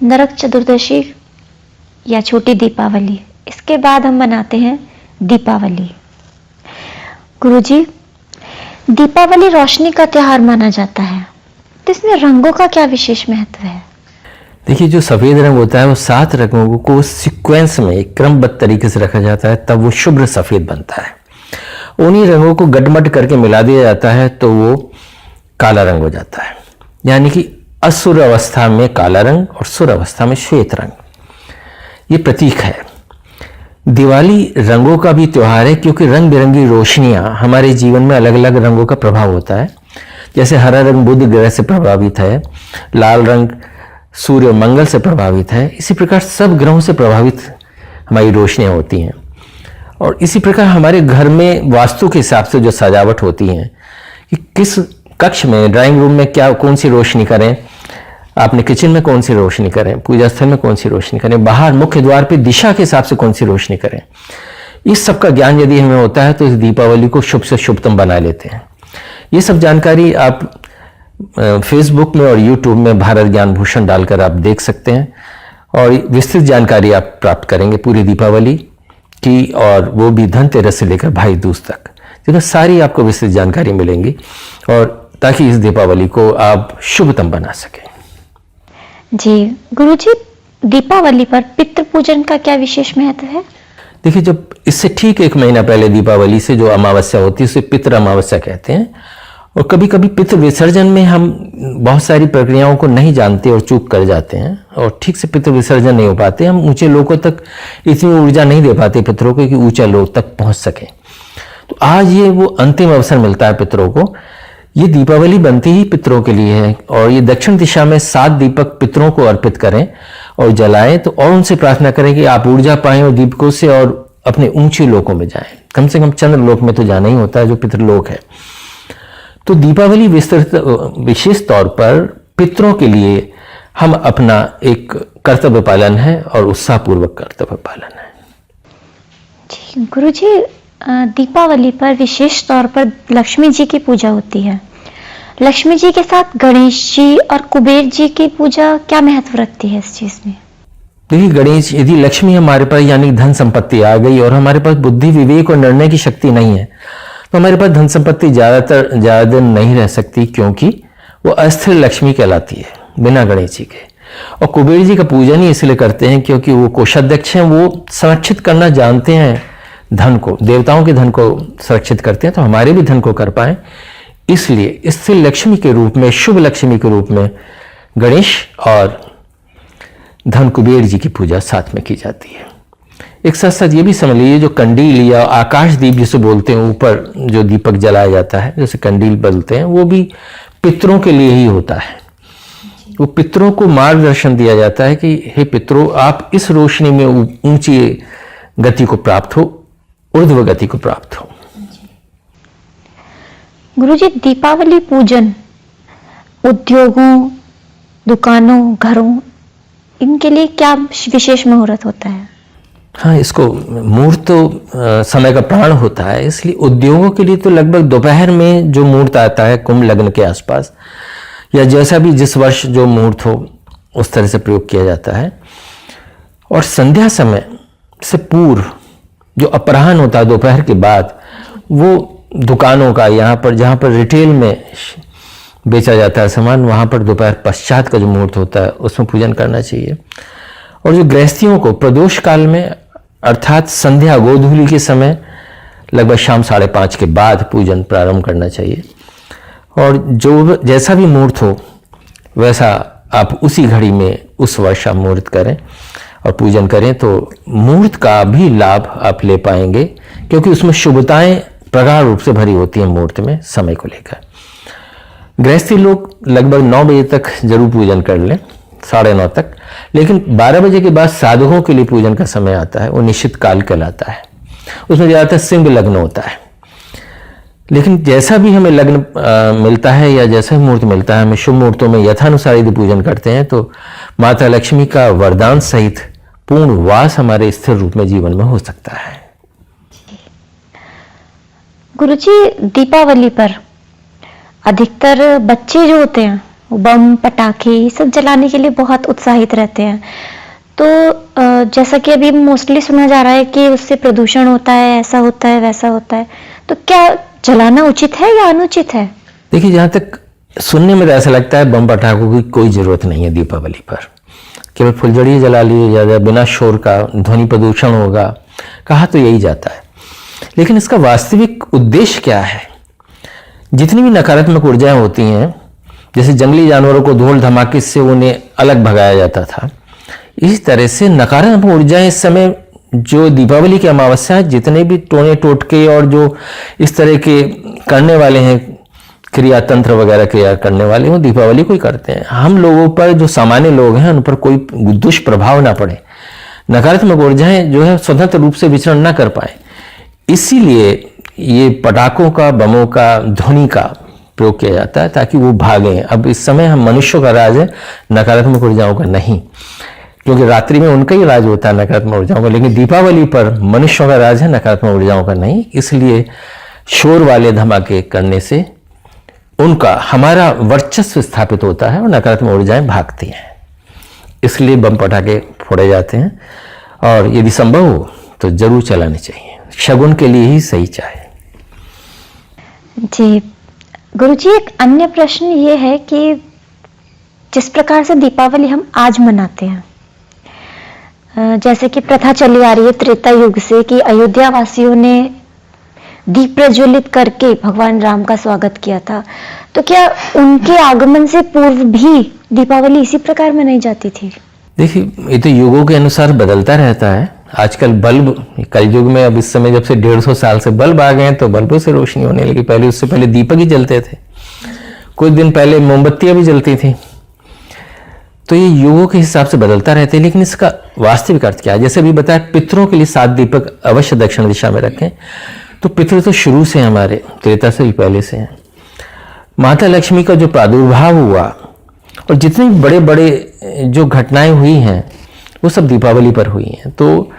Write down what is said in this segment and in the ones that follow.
नरक चतुर्दशी या छोटी दीपावली, इसके बाद हम मनाते हैं दीपावली। गुरुजी, दीपावली रोशनी का त्योहार माना जाता है, तो इसमें रंगों का क्या विशेष महत्व है? देखिए, जो सफेद रंग होता है वो 7 रंगों को सीक्वेंस में एक क्रमबद्ध तरीके से रखा जाता है, तब वो शुभ्र सफेद बनता है। उन्हीं रंगों को गटमट करके मिला दिया जाता है तो वो काला रंग हो जाता है। यानी कि असुर अवस्था में काला रंग और सुर अवस्था में श्वेत रंग, ये प्रतीक है। दिवाली रंगों का भी त्योहार है, क्योंकि रंग बिरंगी रोशनियां हमारे जीवन में अलग अलग रंगों का प्रभाव होता है। जैसे हरा रंग बुध ग्रह से प्रभावित है, लाल रंग सूर्य और मंगल से प्रभावित है, इसी प्रकार सब ग्रहों से प्रभावित हमारी रोशनियां होती हैं। और इसी प्रकार हमारे घर में वास्तु के हिसाब से जो सजावट होती है कि किस कक्ष में, ड्राइंग रूम में क्या कौन सी रोशनी करें, आपने किचन में कौन सी रोशनी करें, पूजा स्थल में कौन सी रोशनी करें, बाहर मुख्य द्वार पे दिशा के हिसाब से कौन सी रोशनी करें, इस सब का ज्ञान यदि हमें होता है तो इस दीपावली को शुभ से शुभतम बना लेते हैं। ये सब जानकारी आप फेसबुक में और यूट्यूब में भारत ज्ञान भूषण डालकर आप देख सकते हैं और विस्तृत जानकारी आप प्राप्त करेंगे पूरी दीपावली की, और वो भी धनतेरस से लेकर भाई दूज तक, जिसमें सारी आपको विस्तृत जानकारी मिलेंगी, और ताकि इस दीपावली को आप शुभतम बना सकें। जी गुरुजी, दीपावली पर पितृ पूजन का क्या विशेष महत्व है? देखिए, जब इससे ठीक 1 महीना पहले दीपावली से जो अमावस्या होती है उसे पितृ अमावस्या कहते हैं। और कभी कभी पितृ विसर्जन में हम बहुत सारी प्रक्रियाओं को नहीं जानते और चूक कर जाते हैं और ठीक से पितृ विसर्जन नहीं हो पाते। हम ऊंचे लोगों तक इतनी ऊर्जा नहीं दे पाते पितरों को कि ऊंचे लोग तक पहुंच सके। तो आज ये वो अंतिम अवसर मिलता है पितरों को। ये दीपावली बनती ही पितरों के लिए है, और ये दक्षिण दिशा में 7 दीपक पितरों को अर्पित करें और जलाएं, तो और उनसे प्रार्थना करें कि आप ऊर्जा पाएं और दीपकों से और अपने ऊंचे लोकों में जाएं। कम से कम चंद्र लोक में तो जाना ही होता है जो पितृलोक है। तो दीपावली विशेष तौर पर पितरों के लिए हम अपना एक कर्तव्य पालन है और उत्साहपूर्वक कर्तव्य पालन है। जी गुरुजी, दीपावली पर विशेष तौर पर लक्ष्मी जी की पूजा होती है। लक्ष्मी जी के साथ गणेश जी और कुबेर जी की पूजा क्या महत्व रखती है इस चीज में? देखिए, गणेश, यदि लक्ष्मी हमारे पास यानी धन संपत्ति आ गई और हमारे पास बुद्धि विवेक और निर्णय की शक्ति नहीं है, तो हमारे पास धन संपत्ति ज्यादा दिन नहीं रह सकती, क्योंकि वो अस्थिर लक्ष्मी कहलाती है बिना गणेश जी के। और कुबेर जी का पूजन ही इसलिए करते हैं क्योंकि वो कोषाध्यक्ष हैं, वो संरक्षित करना जानते हैं धन को, देवताओं के धन को संरक्षित करते हैं, तो हमारे भी धन को कर पाए, इसलिए स्थिर लक्ष्मी के रूप में, शुभ लक्ष्मी के रूप में गणेश और धन कुबेर जी की पूजा साथ में की जाती है। एक साथ साथ ये भी समझ लीजिए, जो कंडील या आकाश दीप जिसे बोलते हैं, ऊपर जो दीपक जलाया जाता है जैसे कंडील बोलते हैं, वो भी पितरों के लिए ही होता है। वो पितरों को मार्गदर्शन दिया जाता है कि हे पितरों, आप इस रोशनी में ऊंची गति को प्राप्त हो, ऊर्ध्व गति को प्राप्त हो। गुरुजी, दीपावली पूजन उद्योगों, दुकानों, घरों, इनके लिए क्या विशेष मुहूर्त होता है? हाँ, इसको मुहूर्त तो समय का प्राण होता है, इसलिए उद्योगों के लिए तो लगभग दोपहर में जो मुहूर्त आता है कुंभ लग्न के आसपास, या जैसा भी जिस वर्ष जो मुहूर्त हो उस तरह से प्रयोग किया जाता है। और संध्या समय से पूर्व जो अपराह्न होता है दोपहर के बाद, वो दुकानों का, यहाँ पर जहाँ पर रिटेल में बेचा जाता है सामान, वहाँ पर दोपहर पश्चात का जो मुहूर्त होता है उसमें पूजन करना चाहिए। और जो गृहस्थियों को प्रदोष काल में अर्थात संध्या गोधूली के समय लगभग शाम 5:30 के बाद पूजन प्रारंभ करना चाहिए। और जो जैसा भी मुहूर्त हो वैसा आप उसी घड़ी में उस वर्ष आप मुहूर्त करें और पूजन करें, तो मुहूर्त का भी लाभ आप ले पाएंगे, क्योंकि उसमें शुभताएं प्रगाढ़ रूप से भरी होती हैं मुहूर्त में समय को लेकर। गृहस्थी लोग लगभग 9 बजे तक जरूर पूजन कर लें, 9:30 तक, लेकिन 12 बजे के बाद साधकों के लिए पूजन का समय आता है, वो निश्चित काल कहलाता है। उसमें ज़्यादातर सिंह लग्न होता है। लेकिन जैसा भी हमें लग्न मिलता है या जैसा ही मुहूर्त मिलता है, हमें शुभ मुहूर्तों में यथानुसार यदि पूजन करते हैं तो माता लक्ष्मी का वरदान सहित पूर्ण वास हमारे स्थिर रूप में जीवन में हो सकता है। गुरुजी, दीपावली पर अधिकतर बच्चे जो होते हैं वो बम पटाखे ये सब जलाने के लिए बहुत उत्साहित रहते हैं। तो जैसा कि अभी मोस्टली सुना जा रहा है कि उससे प्रदूषण होता है, ऐसा होता है, वैसा होता है, तो क्या जलाना उचित है या अनुचित है? देखिए, जहाँ तक सुनने में तो ऐसा लगता है बम पटाखों की कोई ज़रूरत नहीं है दीपावली पर, केवल फुलझड़ी जला लिए जाए, बिना शोर का, ध्वनि प्रदूषण होगा, कहा तो यही जाता है। लेकिन इसका वास्तविक उद्देश्य क्या है? जितनी भी नकारात्मक ऊर्जाएं होती हैं, जैसे जंगली जानवरों को धूल धमाके से उन्हें अलग भगाया जाता था, इस तरह से नकारात्मक ऊर्जाएं इस समय जो दीपावली की अमावस्या है, जितने भी टोने टोटके और जो इस तरह के करने वाले हैं, क्रिया तंत्र वगैरह क्रिया करने वाले, वो दीपावली को ही करते हैं। हम लोगों पर, जो सामान्य लोग हैं, उन पर कोई दुष्प्रभाव ना पड़े, नकारात्मक ऊर्जाएं जो है स्वतंत्र रूप से विचरण ना कर पाए, इसीलिए ये पटाखों का, बमों का, ध्वनि का प्रयोग किया जाता है ताकि वो भागें। अब इस समय हम मनुष्यों का राज है, नकारात्मक ऊर्जाओं का नहीं, क्योंकि रात्रि में उनका ही राज होता है नकारात्मक ऊर्जाओं का, लेकिन दीपावली पर मनुष्यों का राज है, नकारात्मक ऊर्जाओं का नहीं। इसलिए शोर वाले धमाके करने से उनका, हमारा वर्चस्व स्थापित होता है और नकारात्मक ऊर्जाएं भागती हैं। इसलिए बम पटाखे फोड़े जाते हैं और यदि संभव हो तो जरूर चलाने चाहिए, शगुन के लिए ही सही चाहे। जी गुरुजी, एक अन्य प्रश्न ये है कि जिस प्रकार से दीपावली हम आज मनाते हैं, जैसे कि प्रथा चली आ रही है त्रेता युग से कि अयोध्या वासियों ने दीप प्रज्वलित करके भगवान राम का स्वागत किया था, तो क्या उनके आगमन से पूर्व भी दीपावली इसी प्रकार मनाई जाती थी? देखिए, ये तो युगों के अनुसार बदलता रहता है। आजकल बल्ब, कलयुग में अब इस समय जब से 150 साल से बल्ब आ गए हैं तो बल्बों से रोशनी होने लगी। पहले, उससे पहले दीपक ही जलते थे, कुछ दिन पहले मोमबत्तियां भी जलती थी। तो ये युगों के हिसाब से बदलता रहता है। लेकिन इसका वास्तविक अर्थ क्या है? जैसे अभी बताया, पितरों के लिए 7 दीपक अवश्य दक्षिण दिशा में रखें। तो पितृ तो शुरू से हमारे, त्रेता से भी पहले से हैं। माता लक्ष्मी का जो प्रादुर्भाव हुआ और जितने बड़े बड़े जो घटनाएं हुई हैं, वो सब दीपावली पर हुई हैं। तो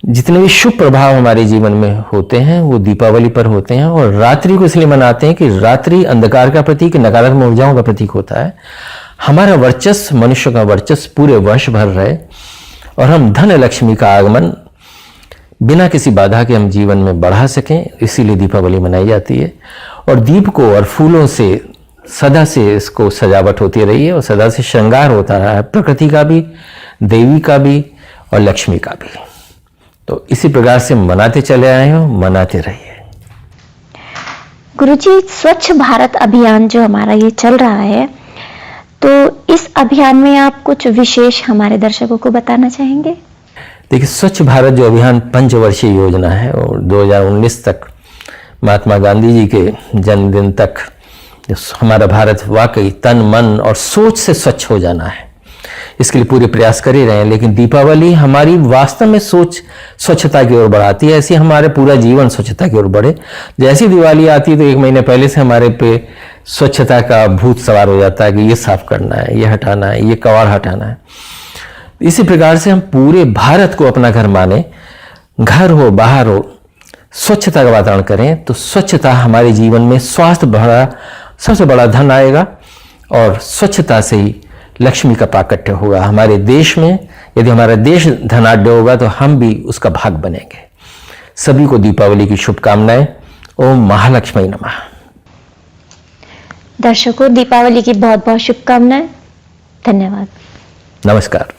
जितने भी शुभ प्रभाव हमारे जीवन में होते हैं, वो दीपावली पर होते हैं। और रात्रि को इसलिए मनाते हैं कि रात्रि अंधकार का प्रतीक, नकारात्मक ऊर्जाओं का प्रतीक होता है। हमारा वर्चस्व, मनुष्य का वर्चस्व पूरे वर्ष भर रहे और हम धन लक्ष्मी का आगमन बिना किसी बाधा के हम जीवन में बढ़ा सकें, इसीलिए दीपावली मनाई जाती है। और दीप को और फूलों से सदा से इसको सजावट होती रही है और सदा से श्रृंगार होता रहा है, प्रकृति का भी, देवी का भी और लक्ष्मी का भी। तो इसी प्रकार से मनाते चले आए हो, मनाते रहिए। गुरुजी, स्वच्छ भारत अभियान जो हमारा ये चल रहा है, तो इस अभियान में आप कुछ विशेष हमारे दर्शकों को बताना चाहेंगे? देखिए, स्वच्छ भारत जो अभियान 5 वर्षीय योजना है और 2019 तक, महात्मा गांधी जी के जन्मदिन तक हमारा भारत वाकई तन, मन और सोच से स्वच्छ हो जाना है, इसके लिए पूरे प्रयास कर ही रहे हैं। लेकिन दीपावली हमारी वास्तव में सोच स्वच्छता की ओर बढ़ाती है। ऐसे हमारे पूरा जीवन स्वच्छता की ओर बढ़े। जैसी दिवाली आती है तो 1 महीने पहले से हमारे पे स्वच्छता का भूत सवार हो जाता है कि ये साफ करना है, ये हटाना है, ये कबाड़ हटाना है। इसी प्रकार से हम पूरे भारत को अपना घर माने, घर हो बाहर हो, स्वच्छता का वातावरण करें, तो स्वच्छता हमारे जीवन में स्वास्थ्य भरा सबसे बड़ा धन आएगा और स्वच्छता से ही लक्ष्मी का प्राकट्य होगा हमारे देश में। यदि हमारा देश धनाढ्य होगा तो हम भी उसका भाग बनेंगे। सभी को दीपावली की शुभकामनाएं। ओम महालक्ष्मी नमः। दर्शकों, दीपावली की बहुत बहुत शुभकामनाएं। धन्यवाद। नमस्कार।